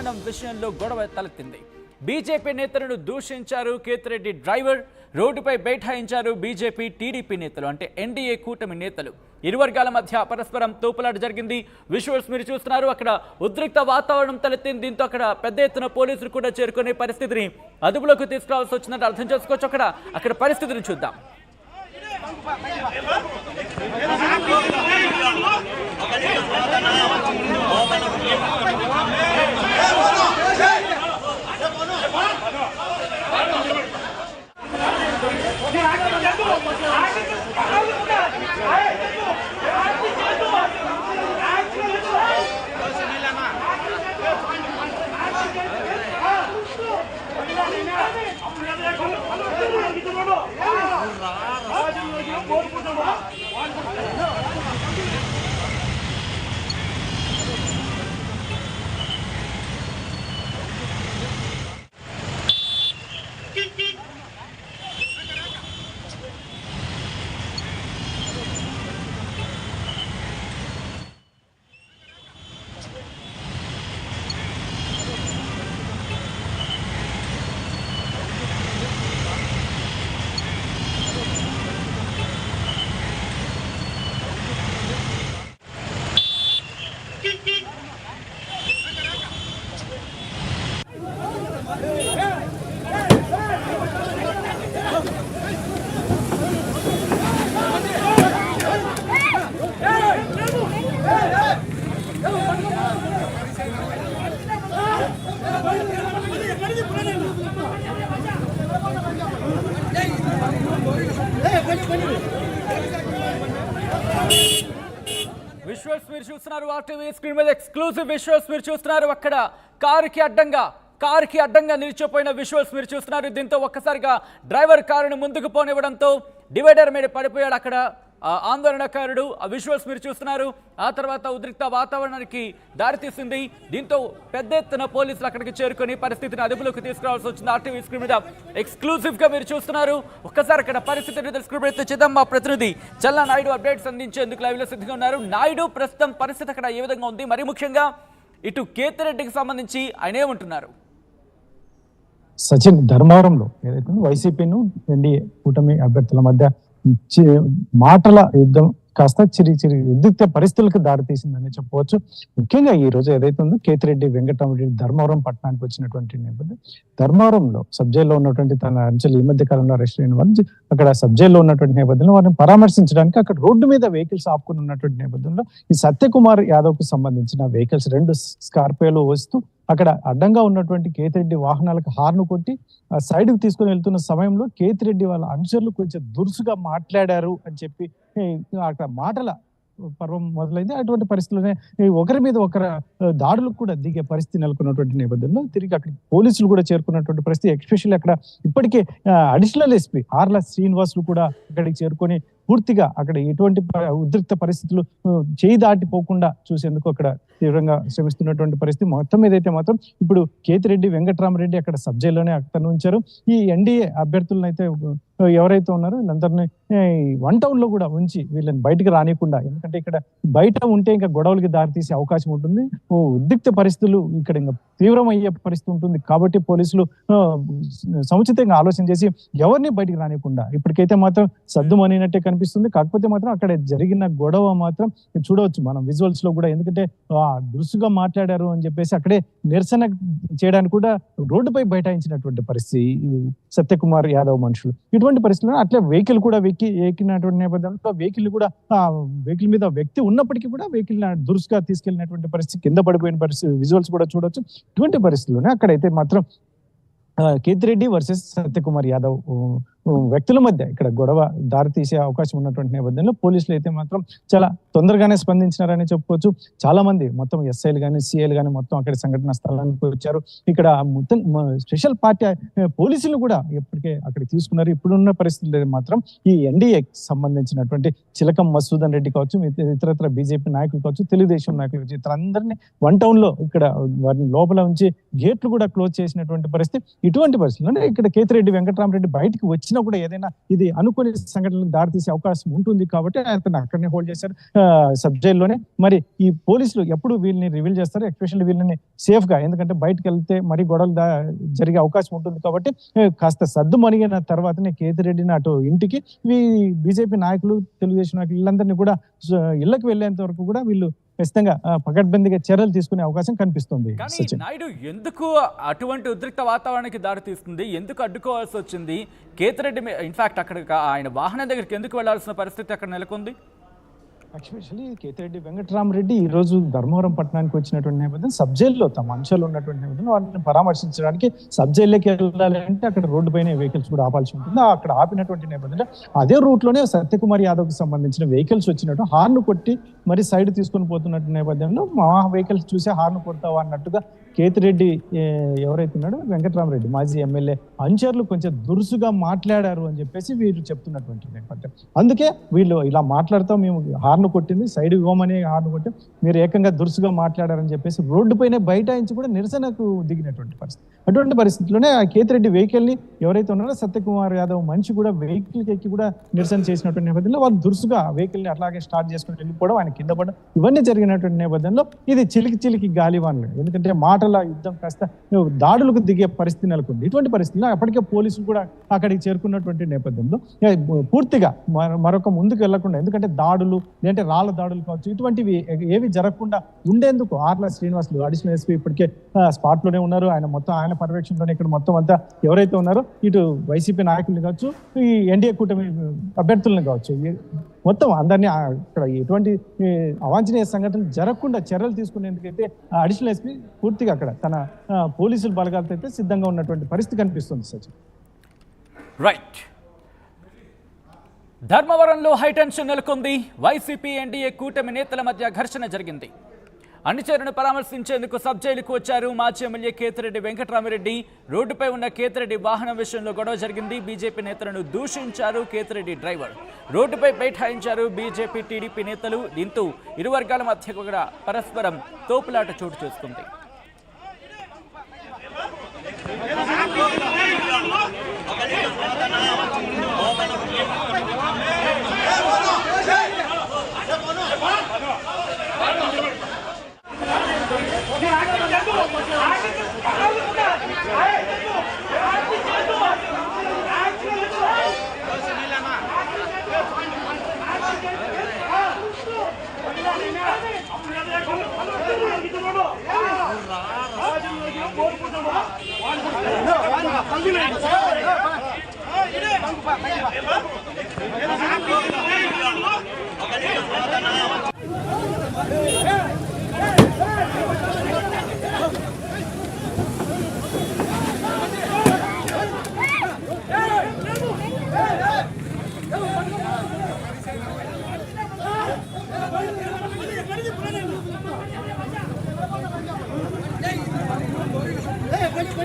వాతావరణం విషయంలో గొడవ తలెత్తింది. బీజేపీ నేతలను దూషించారు కేతిరెడ్డి డ్రైవర్. రోడ్డుపై బైఠాయించారు బీజేపీ టీడీపీ నేతలు, అంటే ఎన్డీఏ కూటమి నేతలు. ఇరు వర్గాల మధ్య పరస్పరం తోపులాట జరిగింది. విజువల్స్ మీరు చూస్తున్నారు. అక్కడ ఉద్రిక్త వాతావరణం తలెత్తింది. దీంతో అక్కడ పెద్ద ఎత్తున పోలీసులు కూడా చేరుకునే పరిస్థితిని అదుపులోకి తీసుకురావాల్సి వచ్చిందంటే అర్థం చేసుకోవచ్చు. అక్కడ పరిస్థితిని చూద్దాం. విజువల్స్ మీరు చూస్తున్నారు. ఆర్టీవీ స్క్రీన్ మీద ఎక్స్క్లూజివ్ విజువల్స్ మీరు చూస్తున్నారు. అక్కడ కారుకి అడ్డంగా నిలిచిపోయిన విజువల్స్ మీరు చూస్తున్నారు. దీంతో ఒక్కసారిగా డ్రైవర్ కారును ముందుకు పోనివ్వడంతో డివైడర్ మీద పడిపోయాడు అక్కడ ఆందోళనకారుడు. ఆ విజువల్స్ మీరు చూస్తున్నారు. ఆ తర్వాత ఉద్రిక్త వాతావరణానికి దారితీసింది. దీంతో పెద్ద ఎత్తున పోలీసులు అక్కడికి చేరుకొని పరిస్థితిని అదుపులోకి తీసుకురావాల్సి వచ్చింది. ఆర్టీవీ స్క్రీన్ మీద ఎక్స్క్లూజివ్ గా మీరు చూస్తున్నారు. ఒక్కసారి అక్కడ పరిస్థితిని తెలుసుకునే మా ప్రతినిధి చల్లా నాయుడు అప్డేట్స్ అందించేందుకు లైవ్ లో సిద్ధంగా ఉన్నారు. నాయుడు, ప్రస్తుతం పరిస్థితి అక్కడ ఏ విధంగా ఉంది? మరి ముఖ్యంగా ఇటు కేతిరెడ్డికి సంబంధించి ఆయన ఏమంటున్నారు? సచిన్, ధర్మవరంలో ఏదైతే వైసీపీను ఎన్డీఏ కూటమి అభ్యర్థుల మధ్య మాటల యుద్ధం కాస్త ఉద్రిక్త పరిస్థితులకు దారితీసిందని చెప్పవచ్చు. ముఖ్యంగా ఈ రోజు ఏదైతే ఉందో కేతిరెడ్డి వెంకటరామరెడ్డి ధర్మవరం పట్టణానికి వచ్చినటువంటి నేపథ్యం, ధర్మవరంలో సబ్ జైల్లో ఉన్నటువంటి తన అంచెలు ఈ మధ్య కాలంలో అరెస్ట్ అయిన వారు అక్కడ సబ్ జైల్లో ఉన్నటువంటి నేపథ్యంలో వారిని పరామర్శించడానికి అక్కడ రోడ్డు మీద వెహికల్స్ ఆపుకుని ఉన్నటువంటి నేపథ్యంలో ఈ సత్యకుమార్ యాదవ్ కు సంబంధించిన వెహికల్స్ 2 స్కార్పియోలు వస్తూ అక్కడ అడ్డంగా ఉన్నటువంటి కేతిరెడ్డి వాహనాలకు హార్న్ కొట్టి సైడ్ కు తీసుకుని వెళ్తున్న సమయంలో కేతిరెడ్డి వాళ్ళ అనుచరులు కొంచెం దురుసుగా మాట్లాడారు అని చెప్పి అక్కడ మాటల పర్వం మొదలైంది. అటువంటి పరిస్థితుల్లోనే ఒకరి మీద ఒకరు దాడులకు కూడా దిగే పరిస్థితి నెలకొన్నటువంటి నేపథ్యంలో తిరిగి అక్కడ పోలీసులు కూడా చేరుకున్నటువంటి పరిస్థితి. ఎస్పెషల్లీ అక్కడ ఇప్పటికే అడిషనల్ ఎస్పీ ఆర్ల శ్రీనివాసులు కూడా అక్కడికి చేరుకొని పూర్తిగా అక్కడ ఎటువంటి ఉద్రిక్త పరిస్థితులు చేయి దాటిపోకుండా చూసేందుకు అక్కడ తీవ్రంగా శ్రమిస్తున్నటువంటి పరిస్థితి. మొత్తం ఏదైతే మాత్రం ఇప్పుడు కేతిరెడ్డి వెంకటరామరెడ్డి అక్కడ సబ్ జైల్లోనే అక్కడ ఉంచారు. ఈ ఎన్డీఏ అభ్యర్థులను అయితే ఎవరైతే ఉన్నారో వీళ్ళందరినీ 1 టౌన్ లో కూడా ఉంచి వీళ్ళని బయటకు రానియకుండా, ఎందుకంటే ఇక్కడ బయట ఉంటే ఇంకా గొడవలకి దారితీసే అవకాశం ఉంటుంది. ఉద్రిక్త పరిస్థితులు ఇక్కడ ఇంకా తీవ్రమయ్యే పరిస్థితి ఉంటుంది. కాబట్టి పోలీసులు సముచితంగా ఆలోచన చేసి ఎవరిని బయటకు రానియకుండా ఇప్పటికైతే మాత్రం సద్దుమనినట్టే కనిపిస్తుంది. కాకపోతే మాత్రం అక్కడ జరిగిన గొడవ మాత్రం చూడవచ్చు మనం విజువల్స్ లో కూడా, ఎందుకంటే దురుసుగా మాట్లాడారు అని చెప్పేసి అక్కడే నిరసన చేయడానికి కూడా రోడ్డుపై బైఠాయించినటువంటి పరిస్థితి సత్యకుమార్ యాదవ్ మనుషులు. ఇటువంటి పరిస్థితుల్లో అట్లే వెహికల్ కూడా ఎక్కినటువంటి నేపథ్యంలో వెహికల్ మీద వ్యక్తి ఉన్నప్పటికీ కూడా వెహికల్ దురుసుగా తీసుకెళ్లినటువంటి పరిస్థితి, కింద పడిపోయిన పరిస్థితి విజువల్స్ కూడా చూడొచ్చు. ఇటువంటి పరిస్థితుల్లోనే అక్కడైతే మాత్రం కేతిరెడ్డి వర్సెస్ సత్యకుమార్ యాదవ్ వ్యక్తుల మధ్య ఇక్కడ గొడవ దారితీసే అవకాశం ఉన్నటువంటి నేపథ్యంలో పోలీసులు అయితే మాత్రం చాలా తొందరగానే స్పందించినారని చెప్పుకోవచ్చు. చాలా మంది మొత్తం ఎస్ఐలు కానీ సిఐలు కానీ మొత్తం అక్కడ సంఘటన స్థలానికి వచ్చారు. ఇక్కడ మొత్తం స్పెషల్ పార్టీ పోలీసులు కూడా ఇప్పటికే అక్కడికి తీసుకున్నారు. ఇప్పుడున్న పరిస్థితుల్లో మాత్రం ఈ ఎన్డీఏకి సంబంధించినటువంటి చిలకం మసూదన్ రెడ్డి కావచ్చు, ఇతరత్ర బీజేపీ నాయకులు కావచ్చు, తెలుగుదేశం నాయకులు కావచ్చు, ఇతరందరినీ 1 టౌన్ లో ఇక్కడ వారిని లోపల ఉంచి గేట్లు కూడా క్లోజ్ చేసినటువంటి పరిస్థితి. ఇటువంటి పరిస్థితుల్లో ఇక్కడ కేతిరెడ్డి వెంకటరామరెడ్డి బయటికి వచ్చి వచ్చినా కూడా ఏదైనా ఇది అనుకోని సంఘటనలకు దారితీసే అవకాశం ఉంటుంది కాబట్టి అతను అక్కడనే హోల్డ్ చేశారు సబ్ జైల్లోనే. మరి ఈ పోలీసులు ఎప్పుడు వీళ్ళని రివీల్ చేస్తారు, ఎస్పెషల్లీ వీళ్ళని సేఫ్ గా, ఎందుకంటే బయటకు వెళ్తే మరి గొడవలు జరిగే అవకాశం ఉంటుంది కాబట్టి కాస్త సద్దు మణిగిన తర్వాతనే కేతిరెడ్డిని అటు ఇంటికి బీజేపీ నాయకులు, తెలుగుదేశం నాయకులు వీళ్ళందరినీ కూడా ఇళ్లకు వెళ్లేంత వరకు కూడా వీళ్ళు ఖచ్చితంగా పకడ్బందీగా చర్యలు తీసుకునే అవకాశం కనిపిస్తుంది. కానీ నాయుడు ఎందుకు అటువంటి ఉద్రిక్త వాతావరణానికి దారి తీస్తుంది, ఎందుకు అడ్డుకోవాల్సి వచ్చింది? కేతిరెడ్డి ఇన్ఫాక్ట్ అక్కడ ఆయన వాహనం దగ్గరికి ఎందుకు వెళ్లాల్సిన పరిస్థితి అక్కడ నెలకొంది? యాక్చువల్లీ కేతిరెడ్డి వెంకటరామరెడ్డి ఈ రోజు ధర్మవరం పట్టణానికి వచ్చినటువంటి నేపథ్యం సబ్ జైల్లో తమ అంశాలు ఉన్నటువంటి నేపథ్యంలో వాటిని పరామర్శించడానికి సబ్ జైల్లోకి వెళ్ళాలి అంటే అక్కడ రోడ్డు పైన వెహికల్స్ కూడా ఆపాల్సి ఉంటుంది. అక్కడ ఆపినటువంటి నేపథ్యంలో అదే రూట్ లోనే సత్యకుమార్ యాదవ్ కి సంబంధించిన వెహికల్స్ వచ్చినట్టు హార్న్ కొట్టి మరి సైడ్ తీసుకొని పోతున్నట్టు నేపథ్యంలో మా వెహికల్స్ చూసే హార్న్ కొడతావా అన్నట్టుగా కేతిరెడ్డి ఎవరైతే ఉన్నాడో వెంకటరామరెడ్డి మాజీ ఎమ్మెల్యే అనుచరులు కొంచెం దురుసుగా మాట్లాడారు అని చెప్పేసి వీరు చెప్తున్నటువంటి నేపథ్యం. అందుకే వీళ్ళు ఇలా మాట్లాడుతూ మేము హార్న్ కొట్టింది, సైడ్ ఇవ్వమని హార్న్ కొట్టి మీరు ఏకంగా దురుసుగా మాట్లాడారని చెప్పేసి రోడ్డు పైన బైఠాయించి కూడా నిరసనకు దిగినటువంటి పరిస్థితి. అటువంటి పరిస్థితిలోనే ఆ కేతిరెడ్డి వెహికల్ ని ఎవరైతే ఉన్నారో సత్యకుమార్ యాదవ్ మనిషి కూడా వెహికల్ ఎక్కి కూడా నిరసన చేసినటువంటి నేపథ్యంలో వాళ్ళు దురుసుగా వెహికల్ ని అట్లాగే స్టార్ట్ చేసుకుని వెళ్ళిపోవడం, ఆయన కింద పడడం, ఇవన్నీ జరిగినటువంటి నేపథ్యంలో ఇది చిలికి గాలివాన్లు. ఎందుకంటే మాటల యుద్ధం కాస్త దాడులకు దిగే పరిస్థితి నెలకొంది. ఇటువంటి పరిస్థితుల్లో అప్పటికే పోలీసులు కూడా అక్కడికి చేరుకున్నటువంటి నేపథ్యంలో పూర్తిగా మరొక ముందుకు వెళ్లకుండా, ఎందుకంటే దాడులు లేదంటే రాళ్ల దాడులు కావచ్చు ఇటువంటివి ఏవి జరగకుండా ఉండేందుకు ఆర్ల శ్రీనివాసులు అడిషనల్ ఎస్పీ ఇప్పటికే స్పాట్ లోనే ఉన్నారు. ఆయన పర్యవేక్షణలోనే ఇక్కడ మొత్తం అంతా ఎవరైతే ఉన్నారో ఇటు వైసీపీ నాయకుల్ని కావచ్చు, ఈ ఎన్డీఏ కూటమి అభ్యర్థులను కావచ్చు, మొత్తం అందరినీ ఇక్కడ ఎటువంటి అవాంఛనీయ సంఘటనలు జరగకుండా చర్యలు తీసుకునేందుకైతే అడిషనల్ ఎస్పీ పూర్తిగా అక్కడ తన పోలీసుల బలగాలతో అయితే సిద్ధంగా ఉన్నటువంటి పరిస్థితి కనిపిస్తుంది. సచిన్ రైట్. ధర్మవరంలో హైటెన్షన్ నెలకొంది. వైసీపీ ఎన్డీఏ కూటమి నేతల మధ్య ఘర్షణ జరిగింది. అనుచరులను పరామర్శించేందుకు సబ్ జైలుకు వచ్చారు మాజీ ఎమ్మెల్యే కేతిరెడ్డి వెంకటరామరెడ్డి. రోడ్డుపై ఉన్న కేతిరెడ్డి వాహనం విషయంలో గొడవ జరిగింది. బీజేపీ నేతలను దూషించారు కేతిరెడ్డి డ్రైవర్. రోడ్డుపై బైఠాయించారు బీజేపీ, టీడీపీ నేతలు. దీంతో ఇరు వర్గాల మధ్య కూడా పరస్పరం తోపులాట చోటు చేసుకుంది.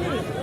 Hey,